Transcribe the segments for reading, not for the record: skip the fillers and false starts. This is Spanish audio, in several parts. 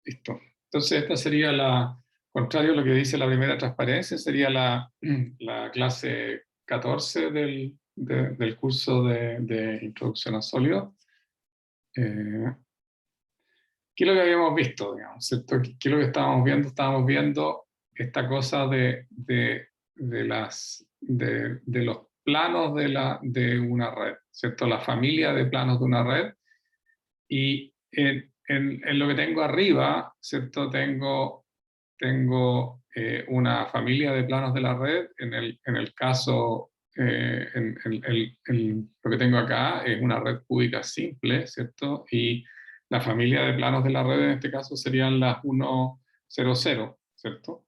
Listo. Entonces esta sería contrario a lo que dice la primera transparencia, sería la clase 14 del curso de Introducción a Sólidos. ¿Qué es lo que habíamos visto, digamos, ¿cierto? ¿Qué es lo que estábamos viendo? Estábamos viendo esta cosa de los planos de una red, ¿cierto? La familia de planos de una red. Y en lo que tengo arriba, ¿cierto? Tengo una familia de planos de la red. En el caso, lo que tengo acá es una red cúbica simple, ¿cierto? Y la familia de planos de la red en este caso serían las 1, 0, 0, ¿cierto?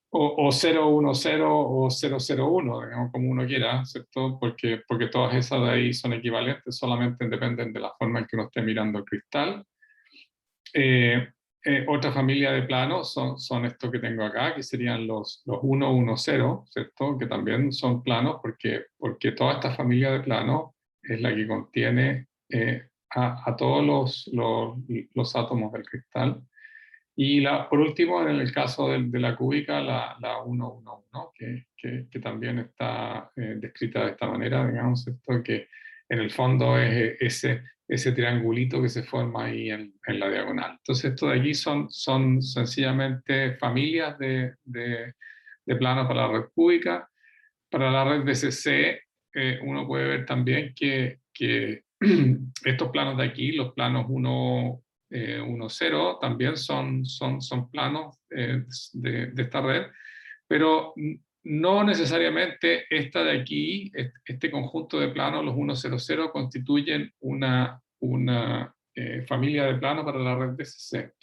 O 010 o 001, digamos, como uno quiera, ¿cierto? Porque todas esas de ahí son equivalentes, solamente dependen de la forma en que uno esté mirando el cristal. Otra familia de planos son estos que tengo acá, que serían los 110, ¿cierto? Que también son planos porque toda esta familia de planos es la que contiene a todos los átomos del cristal. Y por último, en el caso de la cúbica, la 111, que también está descrita de esta manera, digamos, ¿cierto? Que en el fondo es ese triangulito que se forma ahí en la diagonal. Entonces, esto de aquí son sencillamente familias de planos para la red cúbica. Para la red BCC, uno puede ver también que estos planos de aquí, los planos 1, 0, también son planos de esta red, pero no necesariamente esta de aquí, este conjunto de planos, los 100, constituyen una familia de planos para la red BCC.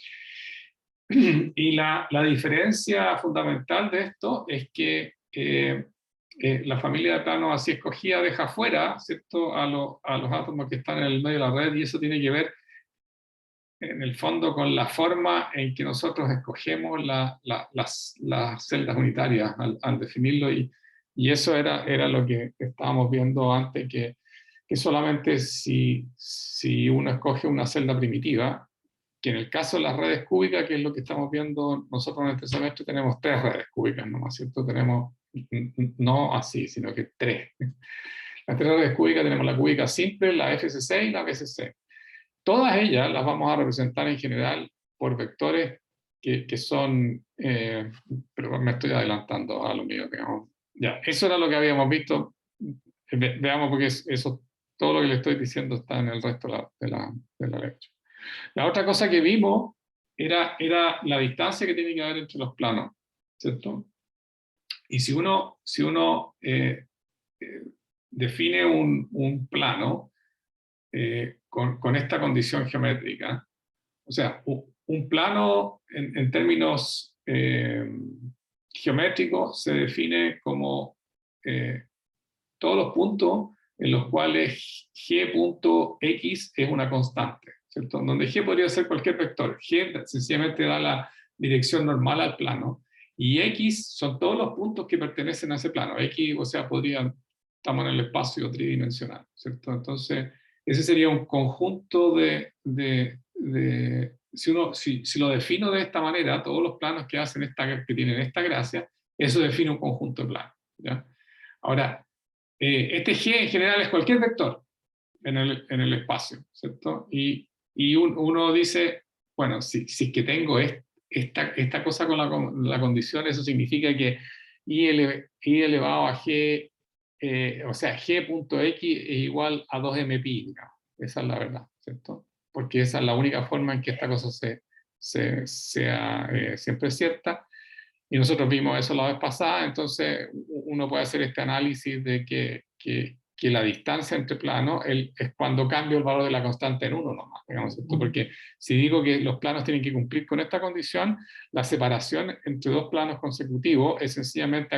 Y la diferencia fundamental de esto es que la familia de planos así escogida deja fuera, ¿cierto?, a los átomos que están en el medio de la red, y eso tiene que ver en el fondo con la forma en que nosotros escogemos las celdas unitarias al definirlo, y eso era lo que estábamos viendo antes, que solamente si uno escoge una celda primitiva, que en el caso de las redes cúbicas, que es lo que estamos viendo nosotros en este semestre, tenemos 3 redes cúbicas nomás, ¿cierto? Tenemos, no así, sino que 3. Las 3 redes cúbicas tenemos la cúbica simple, la FCC y la BCC. Todas ellas las vamos a representar en general por vectores que son, pero me estoy adelantando a lo mío, digamos. Ya, eso era lo que habíamos visto. Veamos, porque eso, todo lo que le estoy diciendo está en el resto de la lectura. La otra cosa que vimos era la distancia que tiene que haber entre los planos, ¿cierto? Y si uno define un plano con esta condición geométrica, o sea, un plano en términos geométricos se define como todos los puntos en los cuales g.x es una constante, ¿cierto? Donde g podría ser cualquier vector. G sencillamente da la dirección normal al plano, y x son todos los puntos que pertenecen a ese plano. X, o sea, estamos en el espacio tridimensional, ¿cierto? Entonces, ese sería un conjunto si lo defino de esta manera, todos los planos que tienen esta gracia, eso define un conjunto de planos, ¿ya? Ahora, este G en general es cualquier vector en el espacio, ¿cierto? Y uno dice, bueno, si es que tengo esta cosa con la condición, eso significa que I elevado a G, o sea, G.x es igual a 2mπ, digamos. Esa es la verdad, ¿cierto? Porque esa es la única forma en que esta cosa sea siempre cierta. Y nosotros vimos eso la vez pasada. Entonces uno puede hacer este análisis de que la distancia entre planos es cuando cambio el valor de la constante en 1 nomás, digamos, ¿cierto? Porque si digo que los planos tienen que cumplir con esta condición, la separación entre 2 planos consecutivos es sencillamente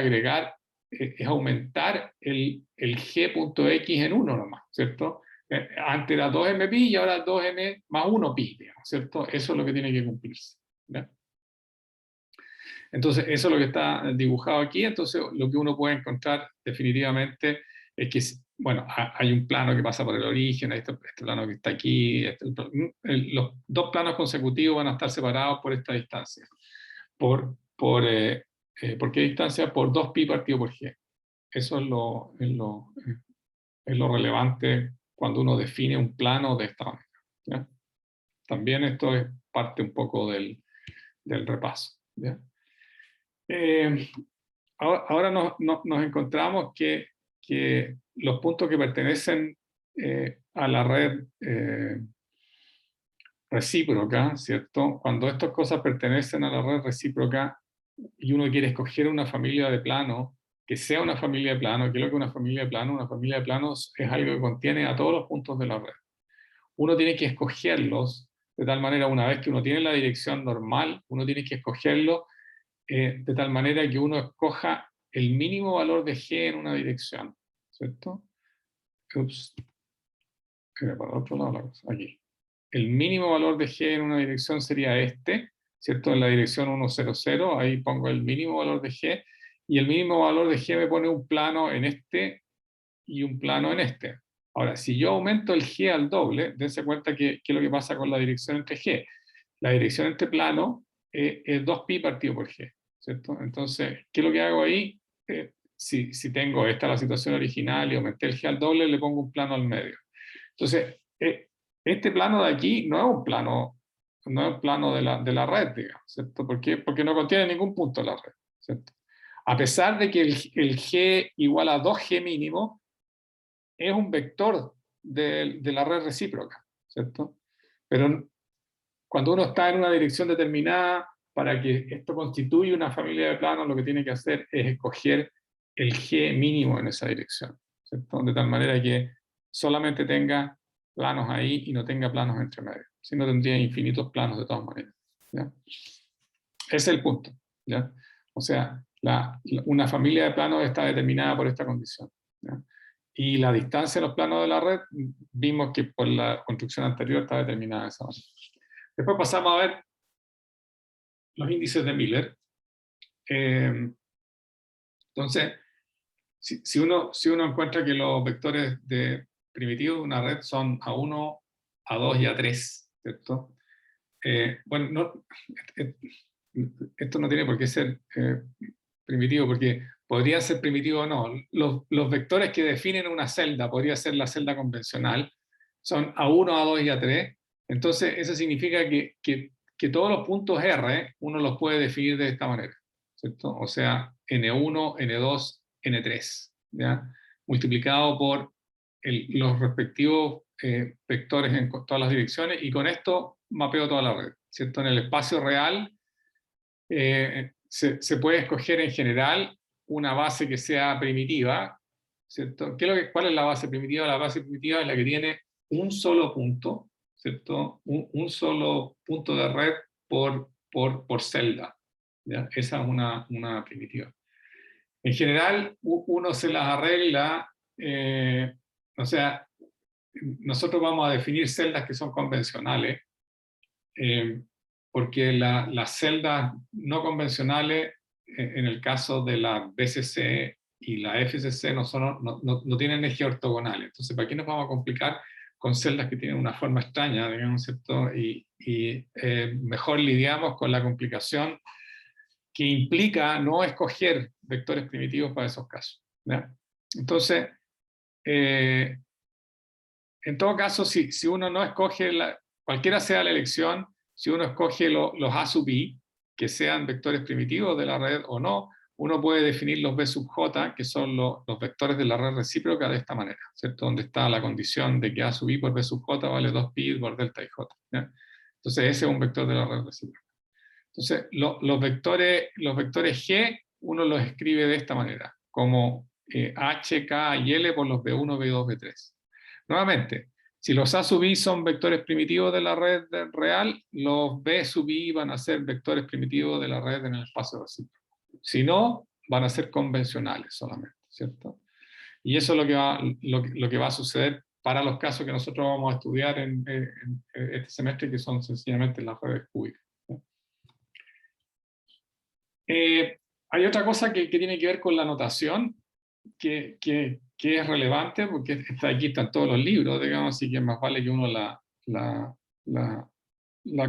es aumentar el g.x en 1 nomás, ¿cierto? Antes era 2mπ y ahora 2m más 1π, digamos, ¿cierto? Eso es lo que tiene que cumplirse, ¿ya? Entonces, eso es lo que está dibujado aquí. Entonces, lo que uno puede encontrar definitivamente es que bueno, hay un plano que pasa por el origen, hay este plano que está aquí, los dos planos consecutivos van a estar separados por esta distancia. ¿Por qué distancia? Por 2pi partido por g. Eso es lo relevante cuando uno define un plano de esta manera, ¿ya? También esto es parte un poco del repaso, ¿ya? Ahora nos encontramos que los puntos que pertenecen a la red recíproca, ¿cierto? Cuando estas cosas pertenecen a la red recíproca y uno quiere escoger una familia de planos, que sea una familia de planos, ¿qué es lo que es una familia de planos? Una familia de planos es algo que contiene a todos los puntos de la red. Uno tiene que escogerlos de tal manera, una vez que uno tiene la dirección normal, uno tiene que escogerlo de tal manera que uno escoja el mínimo valor de g en una dirección, ¿cierto? Ups, era para el otro lado la cosa, aquí. El mínimo valor de g en una dirección sería este, ¿cierto? En la dirección 1, 0, 0, ahí pongo el mínimo valor de g, y el mínimo valor de g me pone un plano en este y un plano en este. Ahora, si yo aumento el g al doble, dense cuenta que qué es lo que pasa con la dirección entre g. La dirección entre plano es 2pi partido por g, ¿cierto? Entonces, ¿qué es lo que hago ahí? Si tengo esta la situación original y aumenté el g al doble, le pongo un plano al medio. Entonces, este plano de aquí no es un plano, no es un plano de la red, digamos, ¿cierto? ¿Por qué? Porque no contiene ningún punto de la red, ¿cierto? A pesar de que el g igual a 2g mínimo, es un vector de la red recíproca, ¿cierto? Pero cuando uno está en una dirección determinada, para que esto constituya una familia de planos, lo que tiene que hacer es escoger el g mínimo en esa dirección, ¿cierto? De tal manera que solamente tenga planos ahí y no tenga planos entre medio. Si no, tendría infinitos planos de todas maneras, ¿ya? Ese es el punto, ¿ya? O sea, una familia de planos está determinada por esta condición, ¿ya? Y la distancia en los planos de la red, vimos que por la construcción anterior está determinada de esa manera. Después pasamos a ver los índices de Miller. Entonces, si uno encuentra que los vectores primitivos de una red son A1, A2 y A3, ¿cierto? Bueno, esto no tiene por qué ser primitivo, porque podría ser primitivo o no. Los vectores que definen una celda, podría ser la celda convencional, son A1, A2 y A3. Entonces, eso significa que todos los puntos R uno los puede definir de esta manera, ¿cierto? O sea, N1, N2, N3, ¿ya? Multiplicado por los respectivos vectores en todas las direcciones, y con esto mapeo toda la red, ¿cierto? En el espacio real se puede escoger en general una base que sea primitiva, ¿cierto? ¿Cuál es la base primitiva? La base primitiva es la que tiene un solo punto, ¿cierto? Un solo punto de red por celda, ¿ya? Esa es una primitiva. En general, uno se las arregla, o sea, nosotros vamos a definir celdas que son convencionales, porque las celdas no convencionales, en el caso de la BCC y la FCC, no tienen eje ortogonal. Entonces, ¿para qué nos vamos a complicar con celdas que tienen una forma extraña, digamos, ¿cierto? Y mejor lidiamos con la complicación que implica no escoger vectores primitivos para esos casos, ¿ya? Entonces, en todo caso, si uno no escoge, cualquiera sea la elección, si uno escoge los A sub i, que sean vectores primitivos de la red o no, uno puede definir los B sub j, que son los vectores de la red recíproca, de esta manera, ¿cierto? Donde está la condición de que A sub i por B sub j vale 2pi por delta i j, ¿ya? Entonces ese es un vector de la red recíproca. Entonces los vectores G uno los escribe de esta manera, como H, K y L por los B1, B2, B3. Nuevamente, si los A sub i son vectores primitivos de la red real, los B sub i van a ser vectores primitivos de la red en el espacio recíproco. Si no, van a ser convencionales solamente, ¿cierto? Y eso es lo que va a suceder para los casos que nosotros vamos a estudiar en este semestre, que son sencillamente las redes cúbicas. Hay otra cosa que tiene que ver con la notación, que que es relevante, porque aquí están todos los libros, digamos, así que más vale que uno la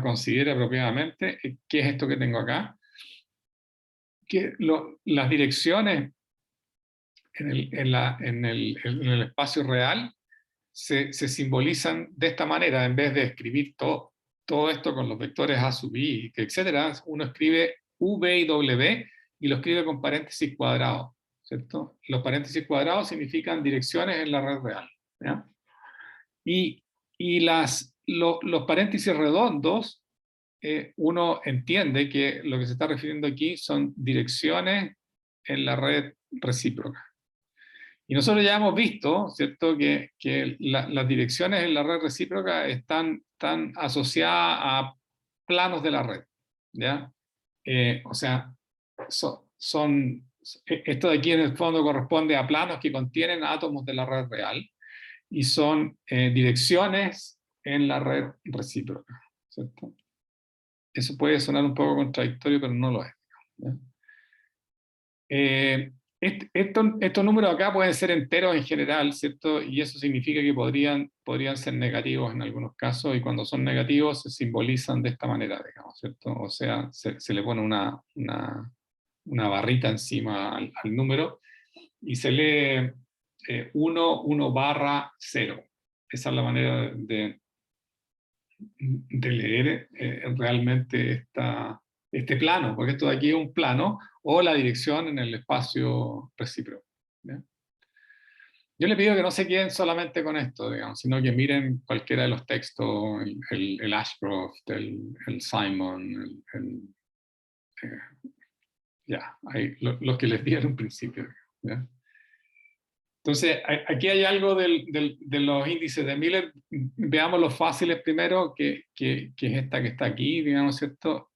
considere apropiadamente. ¿Qué es esto que tengo acá? Que las direcciones en el espacio real se simbolizan de esta manera. En vez de escribir todo esto con los vectores A sub i, etcétera, uno escribe v y w y lo escribe con paréntesis cuadrados, ¿cierto? Los paréntesis cuadrados significan direcciones en la red real, ¿ya? Y los paréntesis redondos, uno entiende que lo que se está refiriendo aquí son direcciones en la red recíproca. Y nosotros ya hemos visto, ¿cierto?, que las direcciones en la red recíproca están asociadas a planos de la red, ¿ya? O sea, esto de aquí en el fondo corresponde a planos que contienen átomos de la red real y son direcciones en la red recíproca, ¿cierto? Eso puede sonar un poco contradictorio, pero no lo es, ¿ya? Estos números acá pueden ser enteros en general, ¿cierto? Y eso significa que podrían ser negativos en algunos casos, y cuando son negativos se simbolizan de esta manera, digamos, ¿cierto? O sea, se le pone una barrita encima al número y se lee 1/0. Esa es la manera de leer realmente este plano, porque esto de aquí es un plano, o la dirección en el espacio recíproco, ¿ya? Yo le pido que no se queden solamente con esto, digamos, sino que miren cualquiera de los textos, el Ashcroft, el Simon, ya, los que les di en un principio, ¿ya? Entonces, aquí hay algo de los índices de Miller. Veamos los fáciles primero, que es esta que está aquí, digamos, ¿cierto?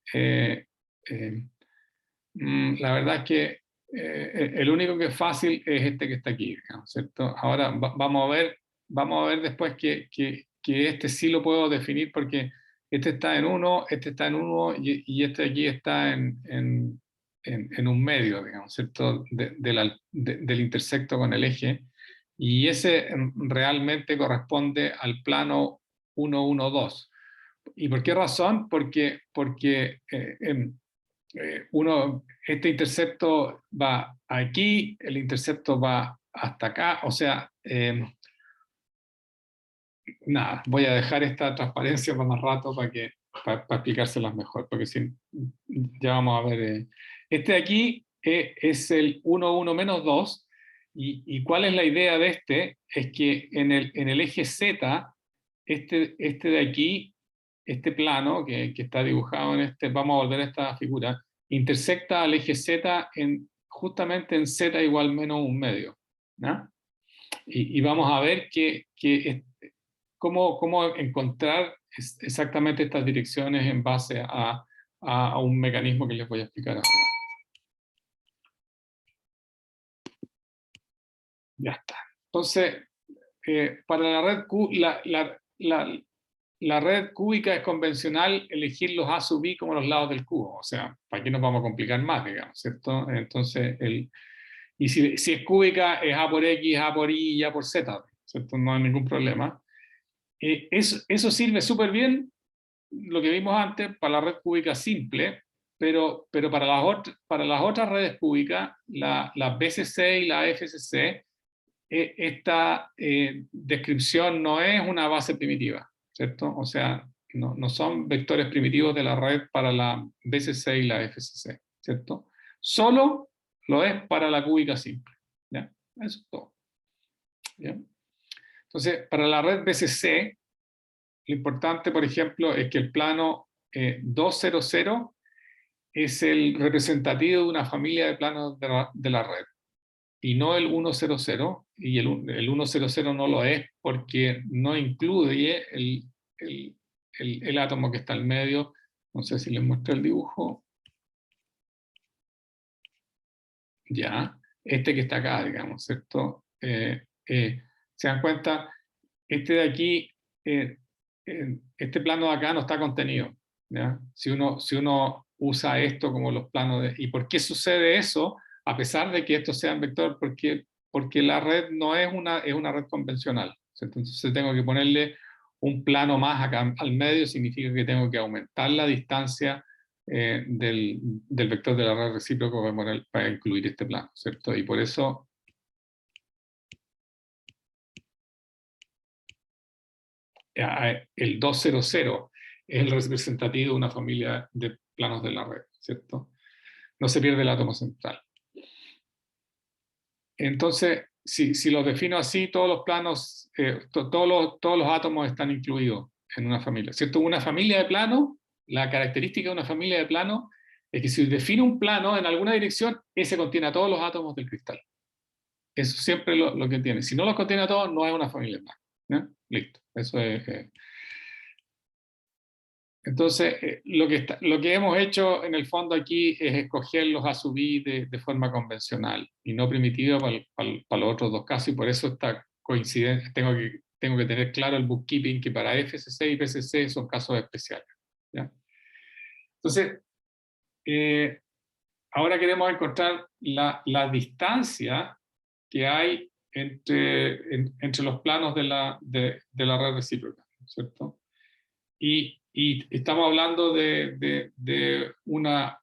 La verdad es que el único que es fácil es este que está aquí, digamos, ¿cierto? Ahora vamos a ver después que este sí lo puedo definir, porque este está en 1, este está en 1 y este de aquí está en un medio, digamos, ¿cierto? Del intersecto con el eje, y ese realmente corresponde al plano 1, 1, 2. ¿Y por qué razón? Porque este intercepto va aquí, el intercepto va hasta acá, o sea, nada, voy a dejar esta transparencia para más rato para explicárselas mejor, porque si, ya vamos a ver. Este de aquí es el 1, 1 menos 2, y ¿cuál es la idea de este? Es que en el eje Z, este de aquí, este plano que está dibujado vamos a volver a esta figura, intersecta al eje Z justamente en Z igual menos un medio, ¿no? Y vamos a ver cómo encontrar exactamente estas direcciones en base a un mecanismo que les voy a explicar ahora. Ya está. Entonces, para la red la red cúbica es convencional elegir los A sub i como los lados del cubo. O sea, ¿para qué nos vamos a complicar más, digamos, ¿cierto? Entonces, y si es cúbica, es A por X, A por Y y A por Z, ¿cierto? No hay ningún problema. Eso sirve súper bien, lo que vimos antes, para la red cúbica simple, pero para las otras redes cúbicas, la BCC y la FCC, esta descripción no es una base primitiva, ¿cierto? O sea, no son vectores primitivos de la red para la BCC y la FCC, ¿cierto? Solo lo es para la cúbica simple, ¿ya? Eso es todo, ¿ya? Entonces, para la red BCC, lo importante, por ejemplo, es que el plano 200 es el representativo de una familia de planos de la red, y no el 100, y el 100 no lo es porque no incluye el átomo que está al medio. No sé si les muestro el dibujo. Ya, este que está acá, digamos, ¿cierto? ¿Se dan cuenta? Este de aquí, este plano de acá no está contenido, ¿ya? Si uno usa esto como los planos ¿y por qué sucede eso? A pesar de que estos sean vectores, porque la red no es una red convencional, ¿cierto? Entonces tengo que ponerle un plano más acá al medio, significa que tengo que aumentar la distancia del vector de la red recíproco para incluir este plano, ¿cierto? Y por eso el 200 es el representativo de una familia de planos de la red, ¿cierto? No se pierde el átomo central. Entonces, si los defino así, todos los planos, todos los átomos están incluidos en una familia, ¿cierto? Una familia de planos, la característica de una familia de planos es que si defino un plano en alguna dirección, ese contiene a todos los átomos del cristal. Eso es siempre lo que tiene. Si no los contiene a todos, no es una familia de planos, ¿no? Listo. Eso es. Entonces, lo que hemos hecho en el fondo aquí es escoger los A sub i de forma convencional y no primitiva para los otros dos casos, y por eso esta coincidencia, tengo que tener claro el bookkeeping, que para FCC y PCC son casos especiales, ¿ya? Entonces, ahora queremos encontrar la distancia que hay entre los planos de la red recíproca, ¿cierto? Y estamos hablando de una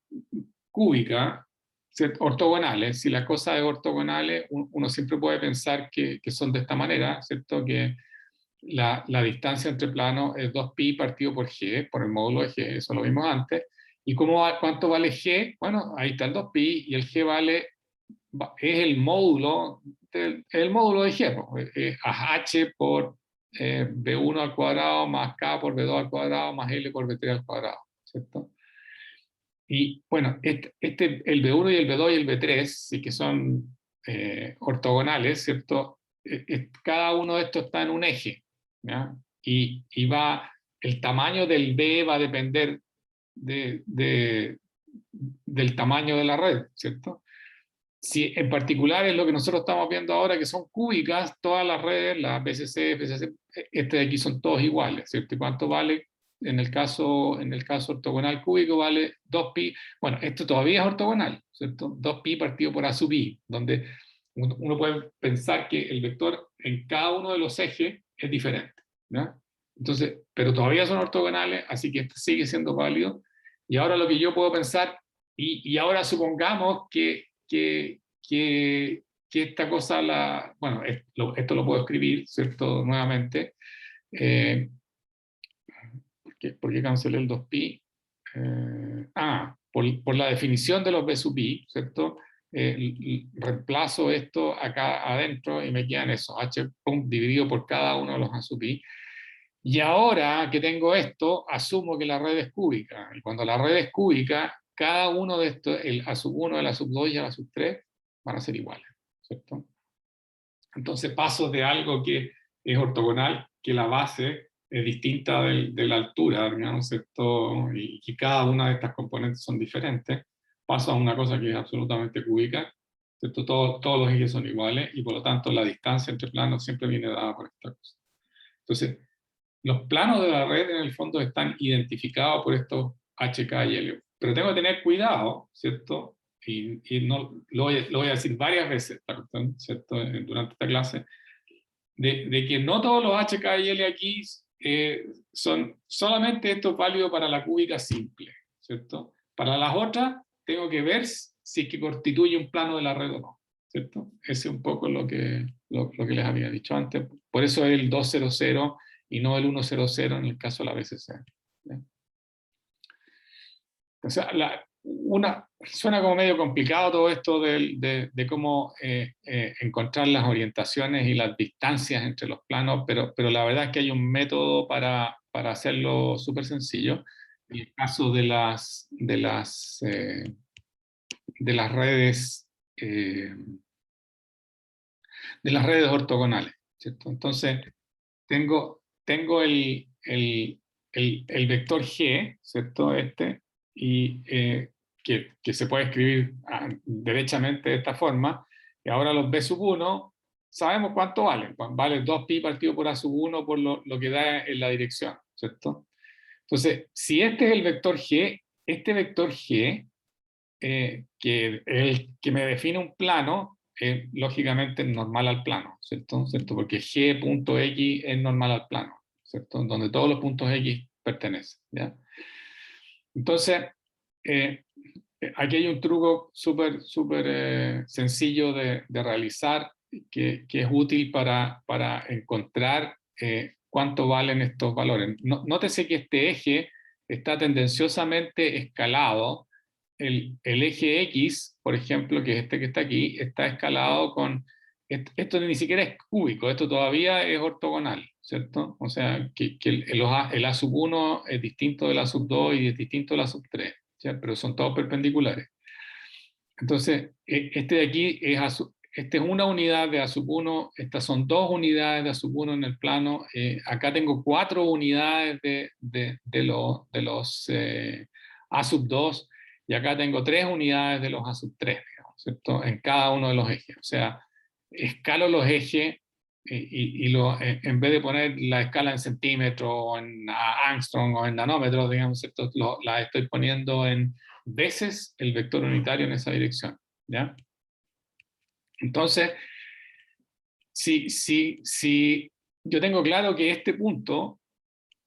cúbica, ¿cierto? Ortogonales. Si la cosa es ortogonales, uno siempre puede pensar que son de esta manera, ¿cierto? Que la distancia entre planos es 2pi partido por g, por el módulo de g, eso lo vimos antes. ¿Y cuánto vale g? Bueno, ahí está el 2pi, y el g es el módulo de g, ¿no? Es h por b1 al cuadrado más k por b2 al cuadrado más l por b3 al cuadrado, ¿cierto? Y bueno, el b1 y el b2 y el b3, sí que son ortogonales, ¿cierto? Cada uno de estos está en un eje, ¿ya? Y el tamaño del b va a depender del tamaño de la red, ¿cierto? Si en particular es lo que nosotros estamos viendo ahora, que son cúbicas, todas las redes, las BCC, FCC, de aquí son todos iguales, ¿cierto? ¿Y cuánto vale? En el caso ortogonal cúbico vale 2pi. Bueno, esto todavía es ortogonal, ¿cierto? 2pi partido por a sub i, donde uno puede pensar que el vector en cada uno de los ejes es diferente, ¿ya? Entonces, pero todavía son ortogonales, así que esto sigue siendo válido. Y ahora lo que yo puedo pensar, y ahora supongamos que esta cosa, bueno, esto lo puedo escribir, ¿cierto? Nuevamente. ¿Por qué cancelé el 2pi? Por la definición de los b sub i, ¿cierto? Reemplazo esto acá adentro y me quedan eso, h dividido por cada uno de los a sub i. Y ahora que tengo esto, asumo que la red es cúbica. Y cuando la red es cúbica, cada uno de estos, el a sub 1, el a sub 2 y el a sub 3, van a ser iguales, ¿cierto? Entonces paso de algo que es ortogonal, que la base es distinta de la altura, ¿no es cierto? Y que cada una de estas componentes son diferentes, paso a una cosa que es absolutamente cúbica, ¿cierto? Todos los ejes son iguales, y por lo tanto la distancia entre planos siempre viene dada por esta cosa. Entonces, los planos de la red en el fondo están identificados por estos HK y L. Pero tengo que tener cuidado, ¿cierto? Y no, lo voy a decir varias veces, ¿cierto? Durante esta clase, de que no todos los HK y L aquí son solamente esto es válido para la cúbica simple, ¿cierto? Para las otras tengo que ver si es que constituye un plano de la red o no, ¿cierto? Ese es un poco lo que les había dicho antes. Por eso es el 200 y no el 100 en el caso de la BCC. ¿Ya? O sea, suena como medio complicado todo esto de cómo encontrar las orientaciones y las distancias entre los planos, pero la verdad es que hay un método para hacerlo súper sencillo. En el caso de las redes ortogonales, ¿cierto? Entonces, tengo el vector G, ¿cierto? Y que se puede escribir derechamente de esta forma, y ahora los B sub 1, sabemos cuánto valen. Vale 2pi partido por A sub 1 por lo que da en la dirección, ¿cierto? Entonces, si este es el vector G, este vector G, que me define un plano, es lógicamente normal al plano, ¿cierto? Porque G.X es normal al plano, ¿cierto? Donde todos los puntos X pertenecen, ¿ya? Entonces, eh, aquí hay un truco súper sencillo de realizar que es útil para encontrar cuánto valen estos valores. Nótese que este eje está tendenciosamente escalado. El eje X, por ejemplo, que es este que está aquí, está escalado con... Esto ni siquiera es cúbico, esto todavía es ortogonal, ¿cierto? O sea, que el A sub 1 es distinto del A sub 2 y es distinto del A sub 3, ¿ya? Pero son todos perpendiculares. Entonces, este de aquí es este es una unidad de A sub 1, estas son dos unidades de A sub 1 en el plano, acá tengo 4 unidades de los A sub 2, y acá tengo 3 unidades de los A sub 3, digamos, ¿cierto? En cada uno de los ejes. O sea, escalo los ejes en vez de poner la escala en centímetros, o en angstrom, o en nanómetros, digamos, ¿cierto? La estoy poniendo en veces el vector unitario en esa dirección, ¿ya? Entonces, si yo tengo claro que este punto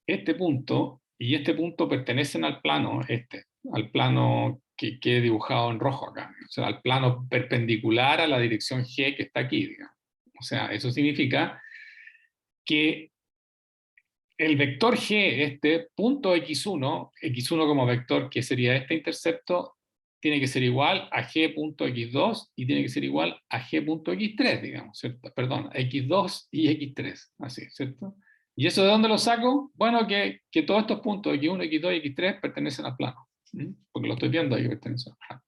y este punto pertenecen al plano, al plano que he dibujado en rojo acá, o sea, al plano perpendicular a la dirección G que está aquí, digamos. O sea, eso significa que el vector G, este punto x1 como vector, que sería este intercepto, tiene que ser igual a G.x2 y tiene que ser igual a G.x3, digamos, ¿cierto? Perdón, x2 y x3, así, ¿cierto? ¿Y eso de dónde lo saco? Bueno, que todos estos puntos, x1, x2 y x3, pertenecen al plano, porque lo estoy viendo ahí que pertenecen al plano.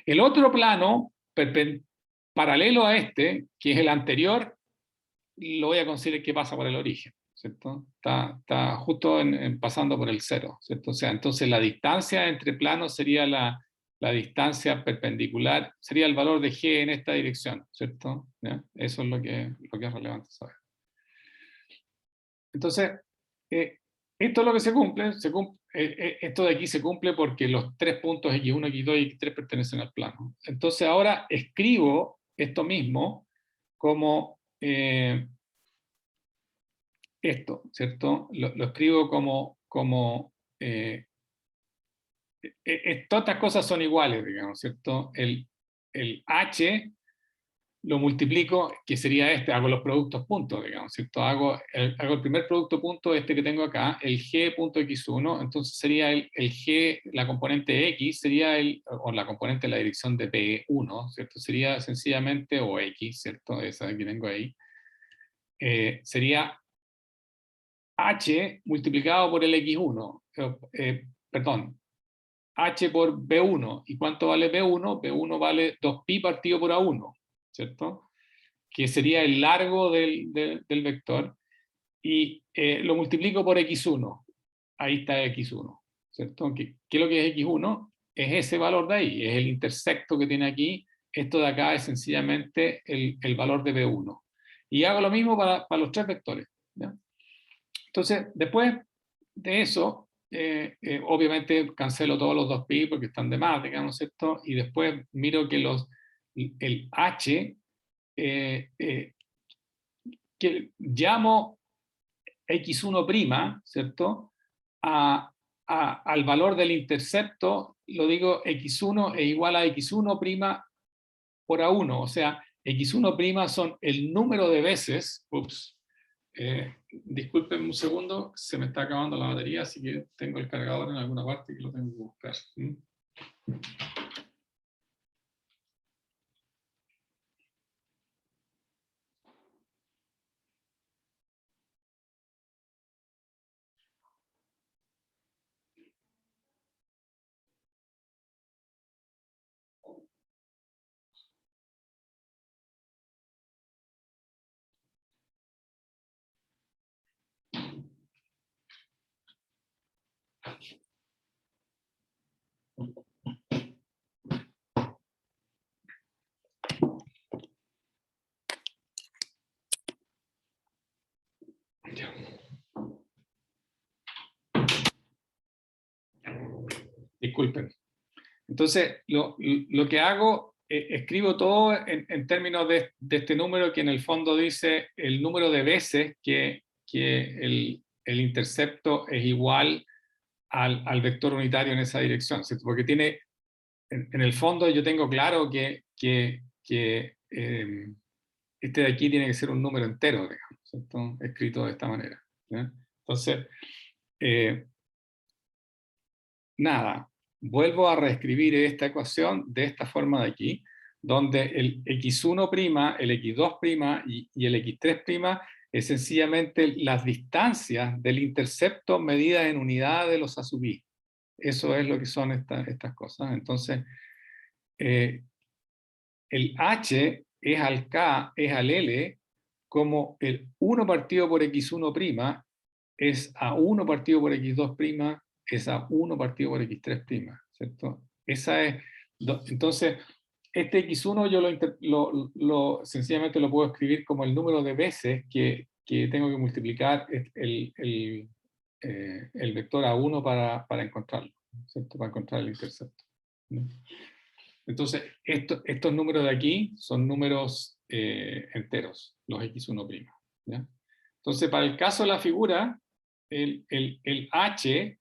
El otro plano, paralelo a este, que es el anterior, lo voy a considerar que pasa por el origen, ¿cierto? Está justo pasando por el cero, ¿cierto? O sea, entonces la distancia entre planos sería la distancia perpendicular, sería el valor de G en esta dirección, ¿cierto? ¿Ya? Eso es lo que es relevante saber. Entonces, esto es lo que esto de aquí se cumple porque los tres puntos X1, X2 y X3 pertenecen al plano. Entonces ahora escribo esto mismo como esto, ¿cierto? Lo escribo como todas estas cosas son iguales, digamos, ¿cierto? El H lo multiplico, que sería hago los productos puntos, digamos, ¿cierto? Hago el primer producto punto, este que tengo acá, el G.x1, entonces sería el G, la componente X, sería o la componente de la dirección de P1, ¿cierto? Sería sencillamente, o X, ¿cierto? Esa que tengo ahí, sería H multiplicado por el X1, perdón, H por B1. ¿Y cuánto vale B1? B1 vale 2pi partido por A1, ¿cierto? Que sería el largo del vector, y lo multiplico por X1. Ahí está X1, ¿cierto? ¿Qué es lo que es X1? Es ese valor de ahí, es el intersecto que tiene aquí. Esto de acá es sencillamente el valor de B1. Y hago lo mismo para los tres vectores, ¿ya? Entonces, después de eso, obviamente cancelo todos los 2pi porque están de más, digamos, ¿cierto? Y después miro que el H, que llamo x1', ¿cierto? Al valor del intercepto, lo digo x1 es igual a x1' por A1, o sea, x1' son el número de veces, disculpen un segundo, se me está acabando la batería, así que tengo el cargador en alguna parte que lo tengo que buscar. Disculpen. Entonces, lo que hago escribo todo en términos de este número que en el fondo dice el número de veces que el intercepto es igual al vector unitario en esa dirección, ¿cierto? Porque tiene, en el fondo yo tengo claro que este de aquí tiene que ser un número entero, digamos, ¿cierto? Escrito de esta manera, ¿ya? Entonces, nada, vuelvo a reescribir esta ecuación de esta forma de aquí, donde el x1', el x2' y el x3' es sencillamente las distancias del intercepto medidas en unidades de los a sub i. Eso es lo que son estas cosas. Entonces, el h es al k, es al l, como el 1 partido por x1' es a 1 partido por x2', es a 1 partido por x3', ¿cierto? Esa es, entonces, este x1 yo sencillamente lo puedo escribir como el número de veces que tengo que multiplicar el vector a1 para encontrarlo, ¿cierto? Para encontrar el intercepto, ¿no? Entonces, estos números de aquí son números enteros, los x1', ¿ya? Entonces, para el caso de la figura, el h,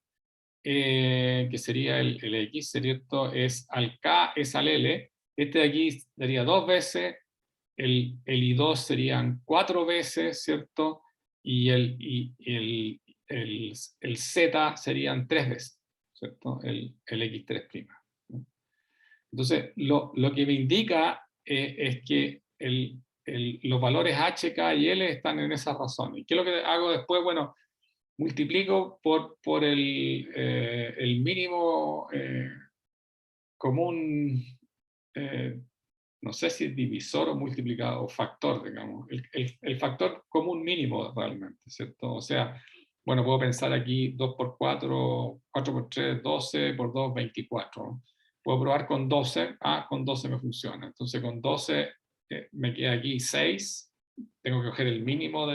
que sería el x, ¿cierto? Es al k, es al l. Este de aquí daría 2 veces, el i2 serían 4 veces, ¿cierto? Y el z serían 3 veces, ¿cierto? El x3', ¿no? Entonces, lo que me indica es que los valores h, k y l están en esa razón. ¿Y qué es lo que hago después? Bueno, multiplico por el mínimo común, no sé si es divisor o multiplicado, o factor, digamos, el factor común mínimo realmente, ¿cierto? O sea, bueno, puedo pensar aquí 2 por 4, 4 por 3, 12, por 2, 24. Puedo probar con 12, con 12 me funciona. Entonces con 12 me queda aquí 6, tengo que coger el mínimo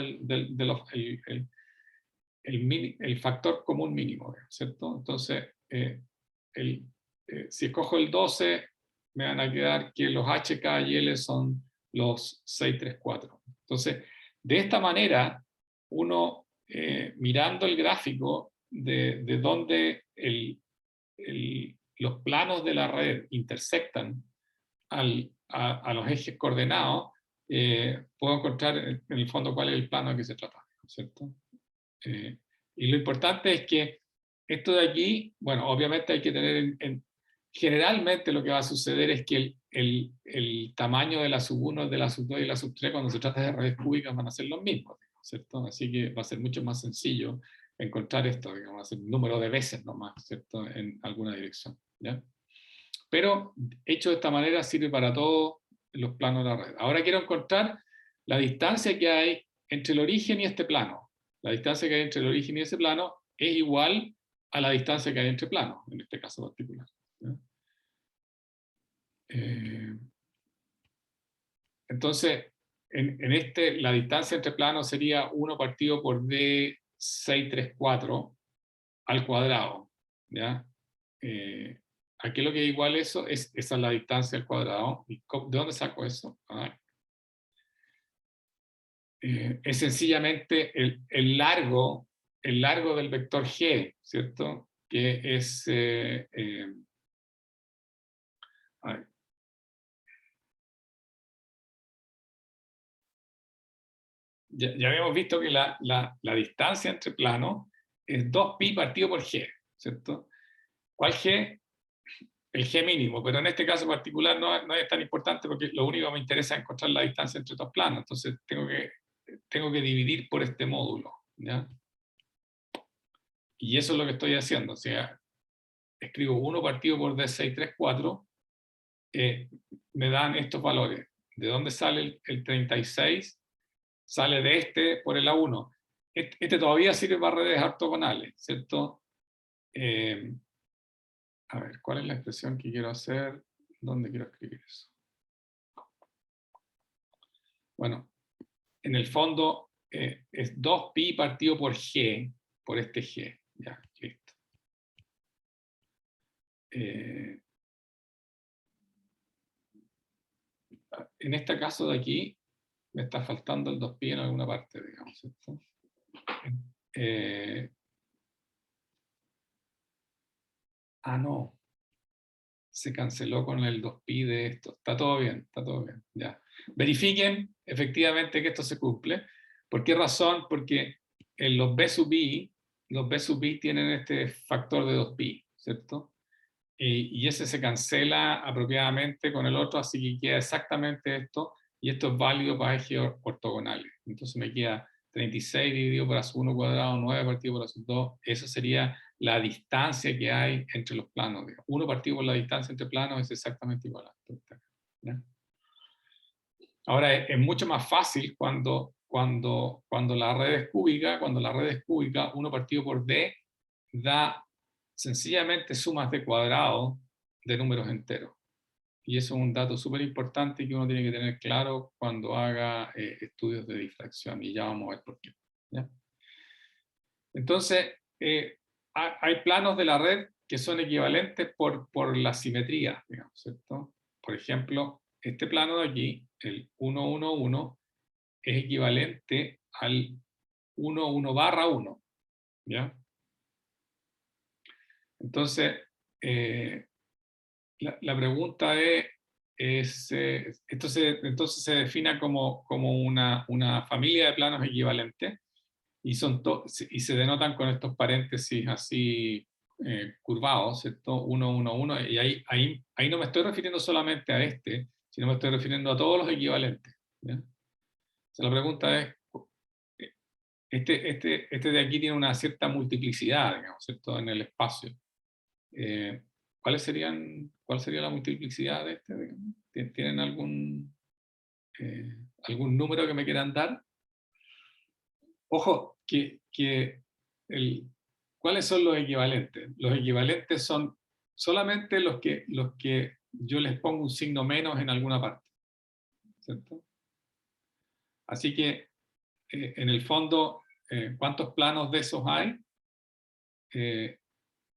el factor común mínimo, ¿cierto? Entonces, si escojo el 12, me van a quedar que los h, k y l son los 6, 3, 4. Entonces, de esta manera, uno, mirando el gráfico de donde los planos de la red intersectan a los ejes coordenados, puedo encontrar en el fondo cuál es el plano de que se trata, ¿cierto? Y lo importante es que esto de aquí, bueno, obviamente hay que tener generalmente lo que va a suceder es que el tamaño de la sub 1, de la sub 2 y de la sub 3 cuando se trata de redes cúbicas van a ser los mismos, ¿cierto? Así que va a ser mucho más sencillo encontrar esto, digamos, hacer un número de veces nomás, ¿cierto? En alguna dirección, ¿ya? Pero hecho de esta manera sirve para todos los planos de la red. Ahora quiero encontrar la distancia que hay entre el origen y este plano. La distancia que hay entre el origen y ese plano es igual a la distancia que hay entre planos, en este caso particular, ¿no? Entonces, la distancia entre planos sería 1 partido por d634 al cuadrado, ¿ya? Aquí lo que es igual eso, esa es la distancia al cuadrado. ¿Y de dónde saco eso? Es sencillamente el largo del vector g, ¿cierto? Que es... a ver, ya habíamos visto que la distancia entre planos es 2pi partido por g, ¿cierto? ¿Cuál g? El g mínimo, pero en este caso particular no es tan importante porque lo único que me interesa es encontrar la distancia entre dos planos, entonces tengo que dividir por este módulo, ¿ya? Y eso es lo que estoy haciendo, o sea, escribo 1 partido por d634, me dan estos valores. ¿De dónde sale el 36? Sale de este por el A1. Este todavía sirve para redes ortogonales, ¿cierto? A ver, ¿cuál es la expresión que quiero hacer? ¿Dónde quiero escribir eso? Bueno, en el fondo es 2pi partido por g, por este g. Ya, listo. en este caso de aquí, me está faltando el 2pi en alguna parte, digamos, ¿cierto? No. Se canceló con el 2pi de esto. Está todo bien, ya. Verifiquen efectivamente que esto se cumple. ¿Por qué razón? Porque en los B sub i tienen este factor de 2pi, ¿cierto? Y ese se cancela apropiadamente con el otro, así que queda exactamente esto, y esto es válido para ejes ortogonales. Entonces me queda 36 dividido por a sub 1 cuadrado, 9 partido por a sub 2, eso sería la distancia que hay entre los planos. 1 partido por la distancia entre planos es exactamente igual a esto. ¿Ya? Ahora es mucho más fácil cuando la red es cúbica, 1 partido por d da sencillamente sumas de cuadrado de números enteros. Y eso es un dato súper importante que uno tiene que tener claro cuando haga estudios de difracción, y ya vamos a ver por qué. ¿Ya? Entonces, hay planos de la red que son equivalentes por la simetría, digamos, ¿cierto? Por ejemplo, este plano de aquí, el 1, 1, 1, es equivalente al 1, 1 barra 1, ¿ya? Entonces, la pregunta es entonces se define como una familia de planos equivalentes, y se denotan con estos paréntesis así curvados, ¿cierto? 1, 1, 1, y ahí no me estoy refiriendo solamente a este, sino me estoy refiriendo a todos los equivalentes. ¿Ya? O sea, la pregunta es, este de aquí tiene una cierta multiplicidad, digamos, ¿cierto? En el espacio. ¿Cuál sería la multiplicidad de este, digamos? ¿Tienen algún número que me quieran dar? Ojo, ¿cuáles son los equivalentes? Los equivalentes son solamente los que yo les pongo un signo menos en alguna parte, ¿cierto? Así que, en el fondo, ¿cuántos planos de esos hay?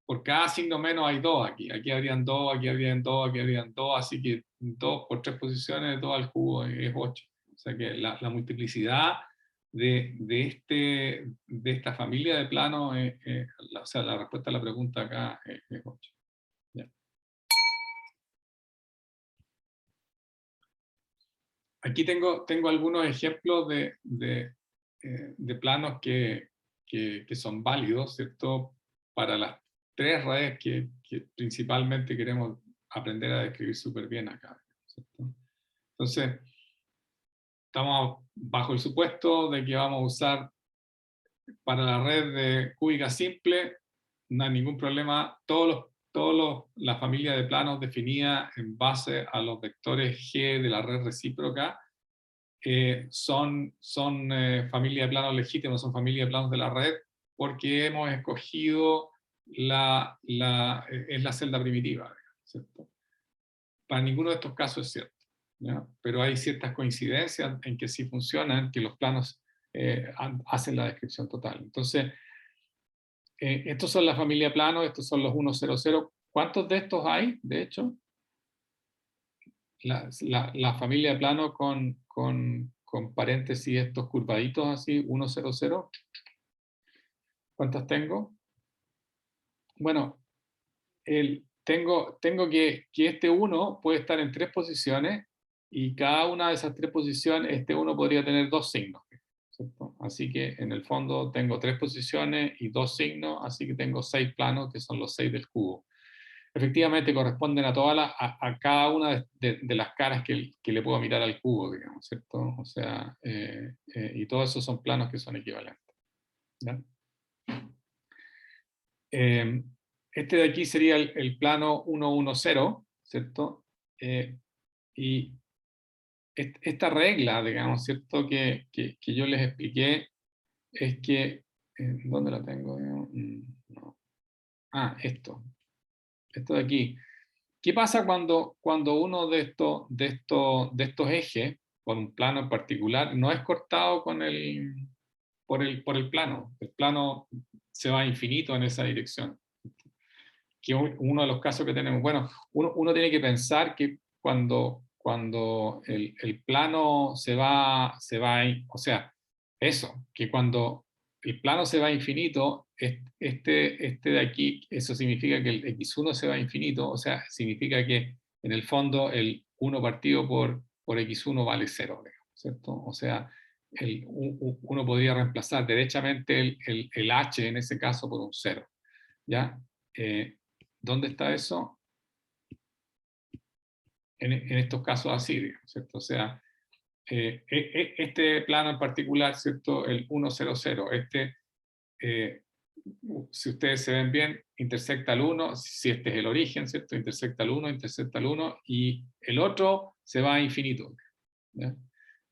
Por cada signo menos hay 2 aquí. Aquí habrían 2, aquí habrían 2, aquí habrían 2, así que 2 por 3 posiciones, 2 al cubo es 8. O sea que la multiplicidad de esta familia de planos, o sea, la respuesta a la pregunta acá es 8. ¿Ya? Aquí tengo algunos ejemplos de planos que son válidos, ¿cierto? Para las 3 redes que principalmente queremos aprender a describir súper bien acá, ¿cierto? Entonces, estamos bajo el supuesto de que vamos a usar para la red de cúbica simple, no hay ningún problema, la familia de planos definida en base a los vectores G de la red recíproca son familia de planos legítimos, son familia de planos de la red, porque hemos escogido es la celda primitiva, ¿cierto? Para ninguno de estos casos es cierto, ¿ya? Pero hay ciertas coincidencias en que sí funcionan, que los planos hacen la descripción total. Entonces, estos son la familia de planos, estos son los 1, 0, 0. ¿Cuántos de estos hay, de hecho? La familia de planos con paréntesis, estos curvaditos así, 1, 0, 0. ¿Cuántas tengo? Bueno, tengo que este 1 puede estar en 3 posiciones, y cada una de esas 3 posiciones, este 1 podría tener 2 signos, ¿cierto? Así que en el fondo tengo 3 posiciones y 2 signos, así que tengo 6 planos, que son los 6 del cubo. Efectivamente corresponden a cada una de las caras que le puedo mirar al cubo, digamos, ¿cierto? O sea, y todos esos son planos que son equivalentes. ¿Ya? Este de aquí sería el plano 1, 1, 0, ¿cierto? Y esta regla, digamos, ¿cierto? Que yo les expliqué, es que, ¿dónde la tengo? No. Esto de aquí. ¿Qué pasa cuando uno de estos ejes, con un plano en particular, no es cortado por el plano? El plano se va a infinito en esa dirección. Que uno de los casos que tenemos, bueno, uno tiene que pensar que cuando cuando el plano se va, o sea, eso, que cuando el plano se va a infinito, este de aquí, eso significa que el x1 se va a infinito, o sea, significa que en el fondo el 1 partido por x1 vale 0, ¿cierto? O sea, uno podría reemplazar derechamente el h en ese caso por un 0, ¿ya? ¿Dónde está eso? En estos casos así, digamos, ¿cierto? O sea, este plano en particular, ¿cierto? El 1, 0, 0, si ustedes se ven bien, intersecta el 1, si este es el origen, ¿cierto? Intersecta el 1, intersecta el 1, y el otro se va a infinito, ¿ya?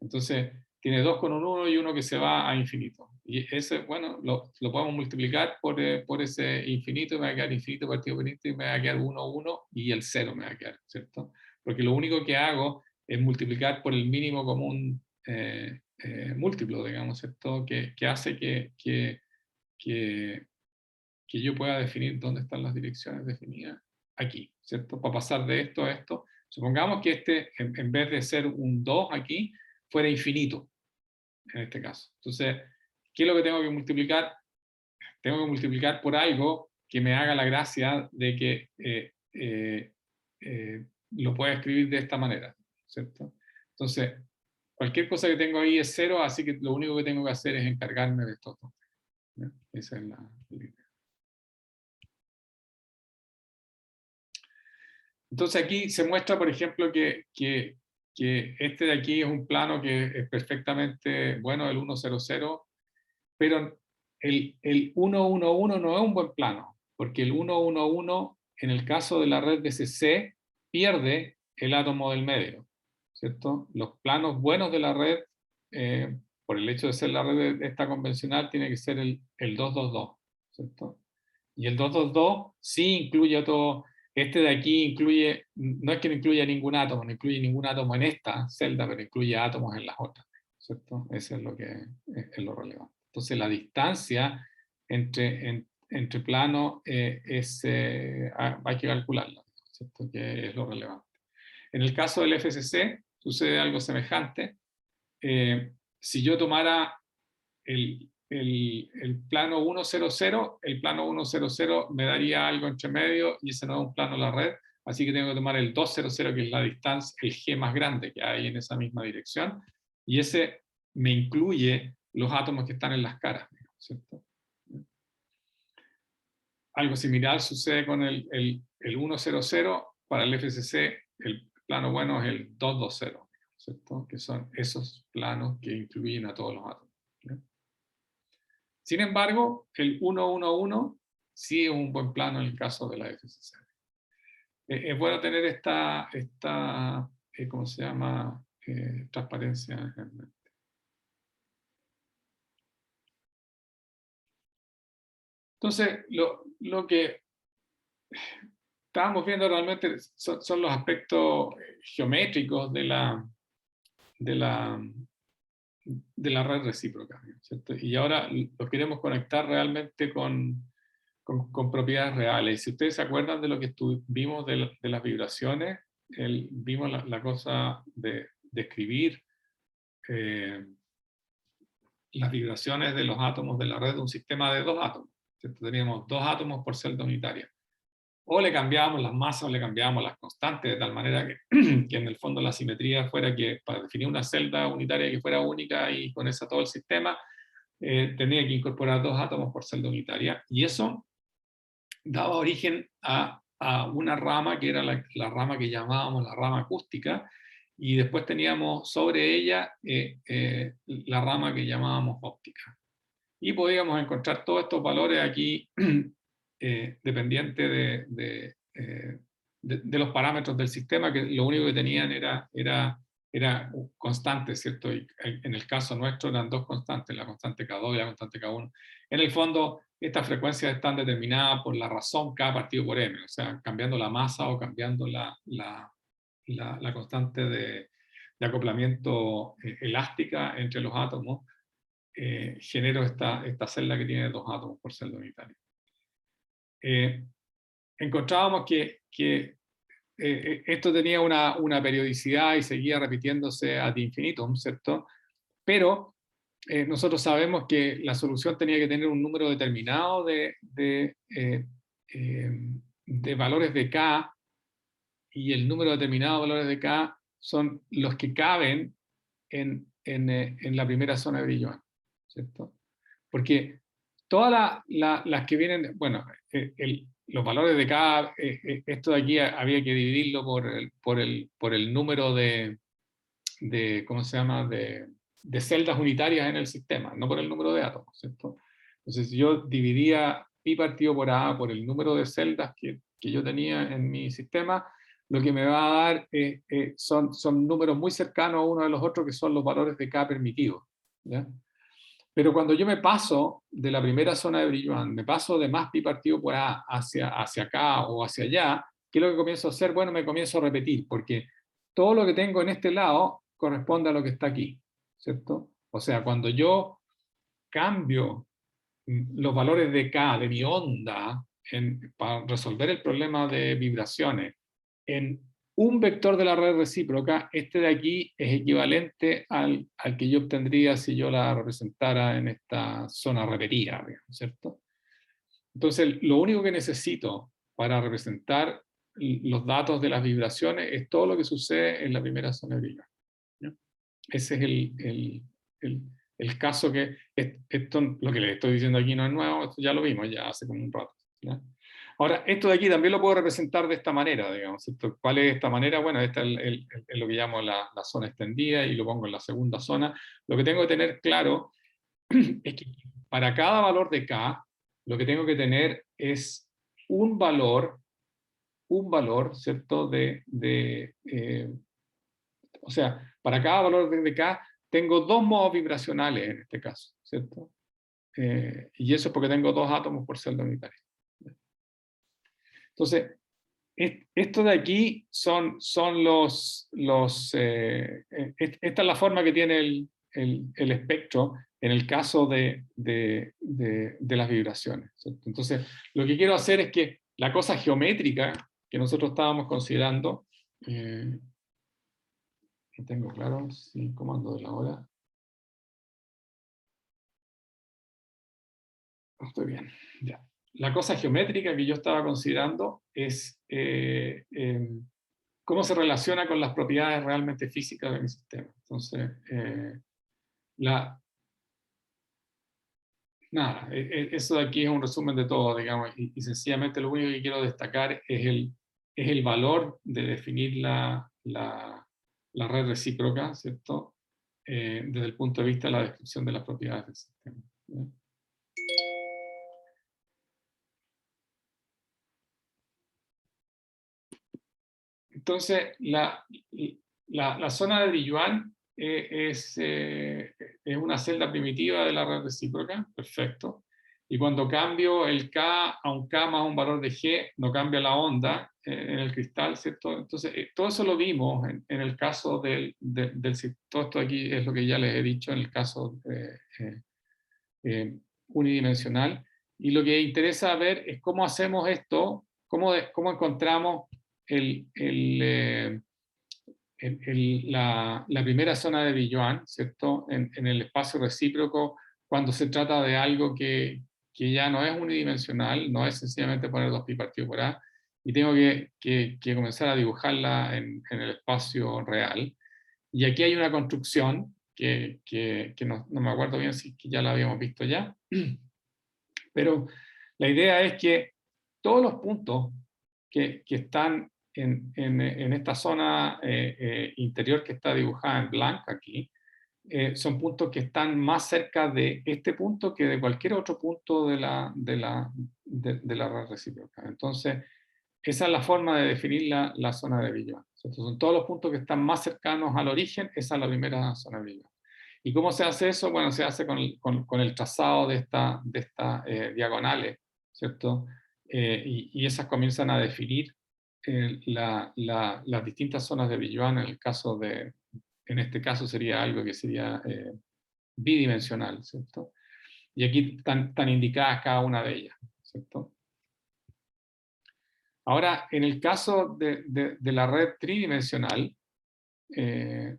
Entonces, tiene 2 con un 1 y uno que se va a infinito. Y ese, bueno, lo podemos multiplicar por ese infinito, y me va a quedar infinito partido por infinito, y me va a quedar 1, 1, y el 0 me va a quedar, ¿cierto? Porque lo único que hago es multiplicar por el mínimo común múltiplo, digamos, ¿cierto? Que hace que yo pueda definir dónde están las direcciones definidas aquí, ¿cierto? Para pasar de esto a esto. Supongamos que este, en vez de ser un 2 aquí, fuera infinito, en este caso. Entonces, ¿qué es lo que tengo que multiplicar? Tengo que multiplicar por algo que me haga la gracia de que lo pueda escribir de esta manera, ¿cierto? Entonces, cualquier cosa que tengo ahí es 0, así que lo único que tengo que hacer es encargarme de esto. ¿No? Esa es la idea. Entonces aquí se muestra, por ejemplo, que este de aquí es un plano que es perfectamente bueno, el 1, 0, 0, pero el 1, 1, 1 no es un buen plano, porque el 1, 1, 1, en el caso de la red BCC, pierde el átomo del medio, ¿cierto? Los planos buenos de la red, por el hecho de ser la red esta convencional, tiene que ser el 2, 2, 2, ¿cierto? Y el 2, 2, 2 sí incluye todo. Este de aquí incluye, no es que no incluya ningún átomo, no incluye ningún átomo en esta celda, pero incluye átomos en las otras, ¿cierto? Eso es lo que es lo relevante. Entonces la distancia entre planos hay que calcularla, ¿cierto? Que es lo relevante. En el caso del FCC sucede algo semejante. Si yo tomara el plano 100, el plano 100 me daría algo entre medio y ese no es un plano de la red, así que tengo que tomar el 200, que es la distancia, el G más grande que hay en esa misma dirección, y ese me incluye los átomos que están en las caras, ¿cierto? Algo similar sucede con el 100, para el FCC el plano bueno es el 220, ¿cierto? Que son esos planos que incluyen a todos los átomos, ¿no? Sin embargo, el 111 sí es un buen plano en el caso de la FCC. Es bueno tener esta ¿cómo se llama? Transparencia en mente. Entonces, lo que estábamos viendo realmente son los aspectos geométricos de la, de la red recíproca, ¿cierto? Y ahora lo queremos conectar realmente con propiedades reales. Si ustedes se acuerdan de lo que vimos de las vibraciones, vimos la cosa de escribir las vibraciones de los átomos de la red de un sistema de 2 átomos, ¿cierto? Teníamos 2 átomos por celda unitaria. O le cambiábamos las masas o le cambiábamos las constantes, de tal manera que en el fondo la simetría fuera que para definir una celda unitaria que fuera única y con esa todo el sistema, tenía que incorporar 2 átomos por celda unitaria. Y eso daba origen a una rama que era la rama que llamábamos la rama acústica, y después teníamos sobre ella la rama que llamábamos óptica. Y podíamos encontrar todos estos valores aquí dependientes de los parámetros del sistema, que lo único que tenían era constantes, ¿cierto? Y en el caso nuestro eran 2 constantes, la constante K2 y la constante K1. En el fondo, estas frecuencias están determinadas por la razón K partido por M, o sea, cambiando la masa o cambiando la constante de acoplamiento elástica entre los átomos, genero esta celda que tiene 2 átomos por celda unitaria. Encontrábamos que esto tenía una periodicidad y seguía repitiéndose ad infinitum, ¿cierto? Pero nosotros sabemos que la solución tenía que tener un número determinado de valores de K, y el número determinado de valores de K son los que caben en la primera zona de Brillouin, ¿cierto? Porque todas las que vienen, bueno, los valores de K, esto de aquí había que dividirlo por el número ¿cómo se llama?, de celdas unitarias en el sistema, no por el número de átomos, ¿cierto? Entonces, si yo dividía pi partido por A por el número de celdas que yo tenía en mi sistema, lo que me va a dar son números muy cercanos uno de los otros, que son los valores de K permitidos, ¿ya? Pero cuando yo me paso de la primera zona de Brillouin, me paso de más pi partido por A hacia acá o hacia allá, ¿qué es lo que comienzo a hacer? Bueno, me comienzo a repetir, porque todo lo que tengo en este lado corresponde a lo que está aquí, ¿cierto? O sea, cuando yo cambio los valores de K, de mi onda, para resolver el problema de vibraciones, en un vector de la red recíproca, este de aquí es equivalente al que yo obtendría si yo la representara en esta zona repetida, ¿cierto? Entonces, lo único que necesito para representar los datos de las vibraciones es todo lo que sucede en la primera zona de Brillouin, ¿ya? Ese es el caso que, esto, lo que les estoy diciendo aquí no es nuevo, esto ya lo vimos ya hace como un rato, ¿ya? Ahora, esto de aquí también lo puedo representar de esta manera, digamos. ¿Cuál es esta manera? Bueno, esta es lo que llamo la zona extendida, y lo pongo en la segunda zona. Lo que tengo que tener claro es que para cada valor de K, lo que tengo que tener es un valor, ¿cierto? O sea, para cada valor de K, tengo dos modos vibracionales en este caso, ¿cierto? Y eso es porque tengo dos átomos por celda unitaria. Entonces, esto de aquí son esta es la forma que tiene el espectro en el caso de las vibraciones, ¿cierto? Entonces, lo que quiero hacer es que la cosa geométrica que nosotros estábamos considerando, no tengo claro si comando de la hora. Estoy bien, ya. La cosa geométrica que yo estaba considerando es cómo se relaciona con las propiedades realmente físicas de mi sistema. Entonces, nada, eso de aquí es un resumen de todo, digamos, y sencillamente lo único que quiero destacar es el valor de definir la red recíproca, ¿cierto? Desde el punto de vista de la descripción de las propiedades del sistema, ¿ya? Entonces, la zona de Brillouin es una celda primitiva de la red recíproca, perfecto. Y cuando cambio el K a un K más un valor de G, no cambia la onda en el cristal, ¿cierto? Entonces, todo eso lo vimos en el caso todo esto aquí es lo que ya les he dicho en el caso unidimensional. Y lo que interesa ver es cómo hacemos esto, cómo encontramos la primera zona de Brillouin, ¿cierto? En el espacio recíproco, cuando se trata de algo que ya no es unidimensional, no es sencillamente poner 2pi partido por A, y tengo que comenzar a dibujarla en el espacio real. Y aquí hay una construcción que no me acuerdo bien si ya la habíamos visto ya, pero la idea es que todos los puntos que están en esta zona interior que está dibujada en blanco aquí, son puntos que están más cerca de este punto que de cualquier otro punto de la red recíproca. Entonces, esa es la forma de definir la zona de Brillouin. Entonces, son todos los puntos que están más cercanos al origen, esa es la primera zona de Brillouin. ¿Y cómo se hace eso? Bueno, se hace con el trazado de estas diagonales, ¿cierto? Y esas comienzan a definir las distintas zonas de Brillouin en este caso sería algo que sería bidimensional, ¿cierto? Y aquí están indicadas cada una de ellas, ¿cierto? Ahora, en el caso de la red tridimensional, en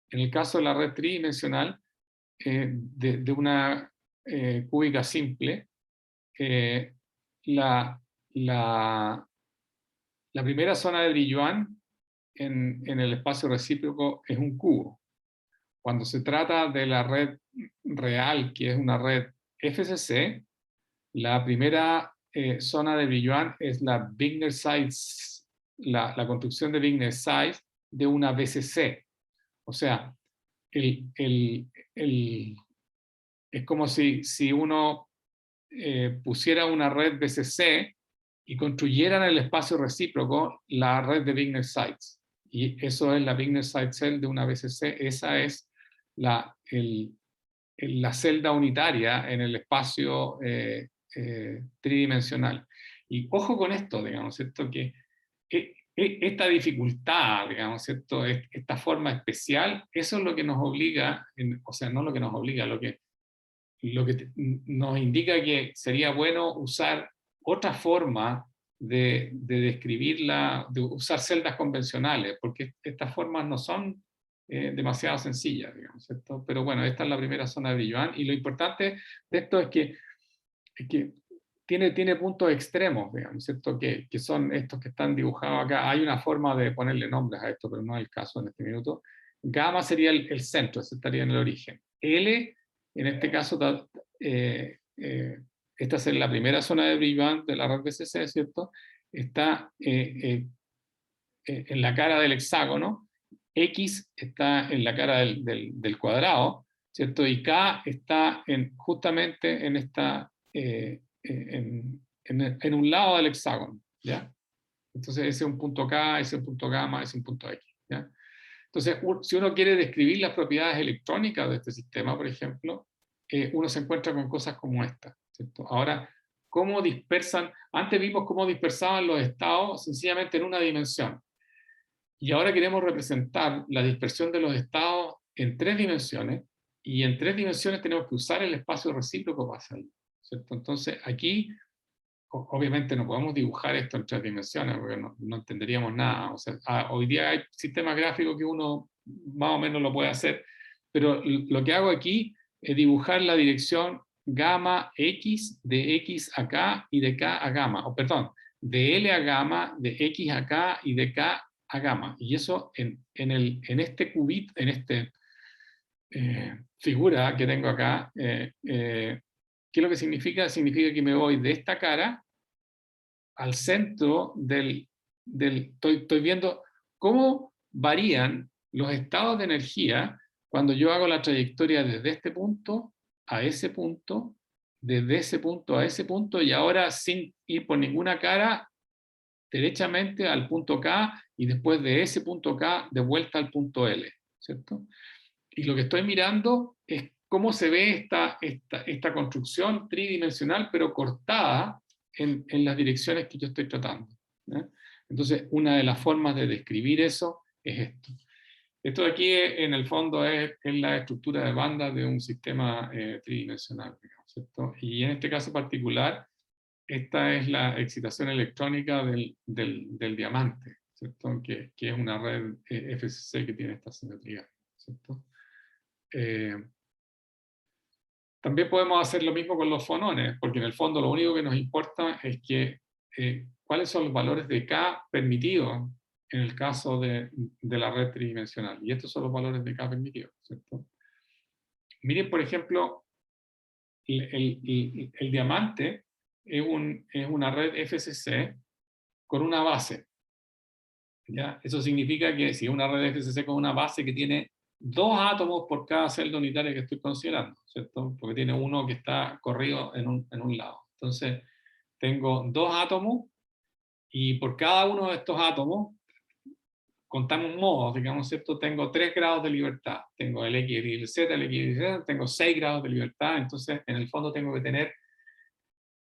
el caso de la red tridimensional, de una cúbica simple, la, la, la primera zona de Brillouin en el espacio recíproco es un cubo. Cuando se trata de la red real, que es una red FCC, la primera zona de Brillouin es la Wigner size, la construcción de Wigner size de una BCC. O sea, es como si uno pusiera una red BCC y construyera en el espacio recíproco la red de Wigner sites. Y eso es la Wigner site cell de una BCC. Esa es la celda unitaria en el espacio tridimensional. Y ojo con esto, digamos, ¿cierto? Que esta dificultad, digamos, ¿cierto? Esta forma especial, eso es lo que nos obliga, o sea, no lo que nos obliga, lo que nos indica que sería bueno usar otra forma de describirla, de usar celdas convencionales, porque estas formas no son demasiado sencillas, digamos, ¿cierto? Pero bueno, esta es la primera zona de Brillouin, y lo importante de esto es que tiene puntos extremos, digamos, ¿cierto? Que son estos que están dibujados acá. Hay una forma de ponerle nombres a esto, pero no es el caso en este minuto. Gamma sería el centro, ese estaría en el origen. L, en este caso, esta es la primera zona de Brillouin de la red BCC, ¿cierto? Está en la cara del hexágono, X está en la cara del cuadrado, ¿cierto? Y K está justamente en esta... en un lado del hexágono, ¿ya? Entonces ese es un punto K, ese es un punto gamma, ese es un punto X, ¿ya? Entonces, si uno quiere describir las propiedades electrónicas de este sistema, por ejemplo, uno se encuentra con cosas como esta, ¿cierto? Ahora, ¿cómo dispersan? Antes vimos cómo dispersaban los estados sencillamente en una dimensión. Y ahora queremos representar la dispersión de los estados en 3 dimensiones, y en 3 dimensiones tenemos que usar el espacio recíproco para hacerlo, ¿cierto? Entonces, aquí, obviamente no podemos dibujar esto en 3 dimensiones, porque no entenderíamos nada. O sea, hoy día hay sistemas gráficos que uno más o menos lo puede hacer, pero lo que hago aquí es dibujar la dirección gamma X, de X a K y de K a gamma, o perdón, de L a gamma, de X a K y de K a gamma. Y eso en este cubito, en este figura que tengo acá, ¿qué es lo que significa? Significa que me voy de esta cara al centro estoy viendo cómo varían los estados de energía cuando yo hago la trayectoria desde este punto a ese punto, desde ese punto a ese punto, y ahora sin ir por ninguna cara, derechamente al punto K, y después de ese punto K de vuelta al punto L, ¿cierto? Y lo que estoy mirando es cómo se ve esta construcción tridimensional, pero cortada en las direcciones que yo estoy tratando, ¿eh? Entonces, una de las formas de describir eso es esto. Esto de aquí, en el fondo, es la estructura de bandas de un sistema tridimensional, digamos, ¿cierto? Y en este caso particular, esta es la excitación electrónica del diamante, ¿cierto? Que es una red FCC que tiene esta simetría, ¿cierto? También podemos hacer lo mismo con los fonones, porque en el fondo lo único que nos importa es que cuáles son los valores de K permitidos en el caso de la red tridimensional. Y estos son los valores de K permitidos, ¿cierto? Miren, por ejemplo, el diamante es una red FCC con una base, ¿ya? Eso significa que si es una red FCC con una base que tiene 2 átomos por cada celda unitaria que estoy considerando, ¿cierto? Porque tiene uno que está corrido en un lado. Entonces, tengo 2 átomos, y por cada uno de estos átomos, contamos modos, digamos, ¿cierto? Tengo 3 grados de libertad. Tengo el X y el Z, el X y el Z, tengo 6 grados de libertad. Entonces, en el fondo tengo que tener,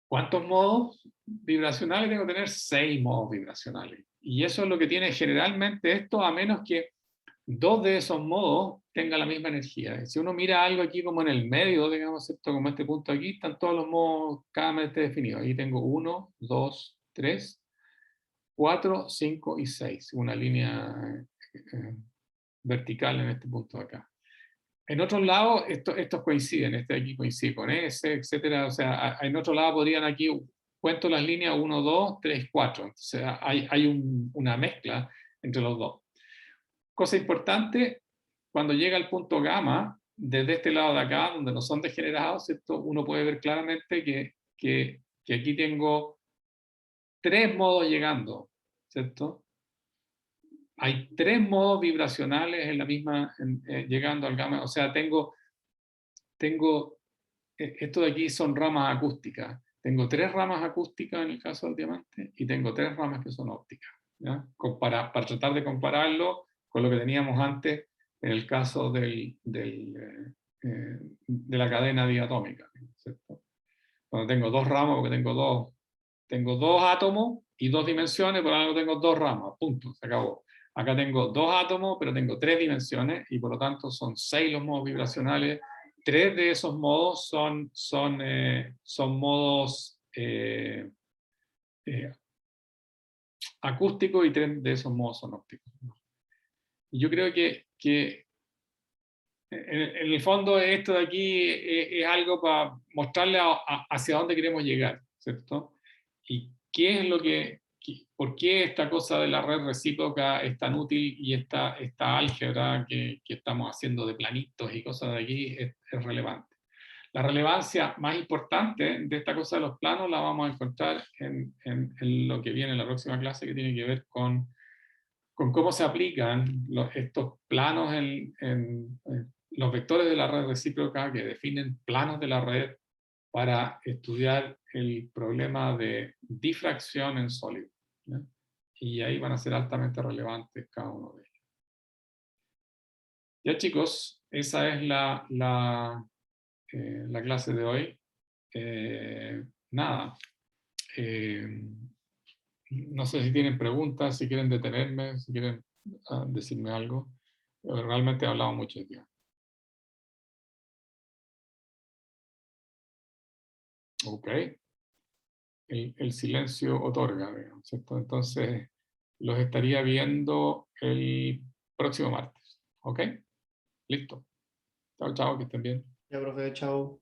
¿cuántos modos vibracionales? Tengo que tener 6 modos vibracionales. Y eso es lo que tiene generalmente esto, a menos que 2 de esos modos tengan la misma energía. Si uno mira algo aquí como en el medio, digamos, ¿cierto? Como este punto aquí, están todos los modos claramente definidos. Ahí tengo 1, 2, 3, 4, 5 y 6. Una línea vertical en este punto de acá. En otros lados, estos coinciden, este de aquí coincide con ese, etcétera. O sea, en otro lado podrían aquí, cuento las líneas 1, 2, 3, 4. Entonces hay una mezcla entre los dos. Cosa importante, cuando llega al punto gamma, desde este lado de acá, donde no son degenerados, ¿cierto? Uno puede ver claramente que aquí tengo 3 modos llegando, ¿cierto? Hay 3 modos vibracionales en la misma, llegando al gamma. O sea, tengo esto de aquí son ramas acústicas. Tengo 3 ramas acústicas en el caso del diamante y tengo 3 ramas que son ópticas, ¿ya? Para tratar de compararlo con lo que teníamos antes en el caso de la cadena diatómica, ¿cierto? Cuando tengo 2 ramas, porque tengo dos átomos y 2 dimensiones, por algo tengo 2 ramas, punto, se acabó. Acá tengo 2 átomos, pero tengo 3 dimensiones y por lo tanto son 6 los modos vibracionales. 3 de esos modos son modos acústicos y 3 de esos modos son ópticos. Y yo creo que en el fondo esto de aquí es algo para mostrarle hacia dónde queremos llegar, ¿cierto? Y qué es lo por qué esta cosa de la red recíproca es tan útil y esta álgebra que estamos haciendo de planitos y cosas de aquí es relevante. La relevancia más importante de esta cosa de los planos la vamos a encontrar en lo que viene en la próxima clase, que tiene que ver con cómo se aplican estos planos en los vectores de la red recíproca que definen planos de la red para estudiar el problema de difracción en sólido, ¿ya? Y ahí van a ser altamente relevantes cada uno de ellos. Ya chicos, esa es la clase de hoy. Nada. No sé si tienen preguntas, si quieren detenerme, si quieren decirme algo. Realmente he hablado mucho de tiempo. Ok. El silencio otorga, digamos, ¿cierto? Entonces, los estaría viendo el próximo martes. ¿Ok? Listo. Chao, chao, que estén bien. Ya, profe, chao.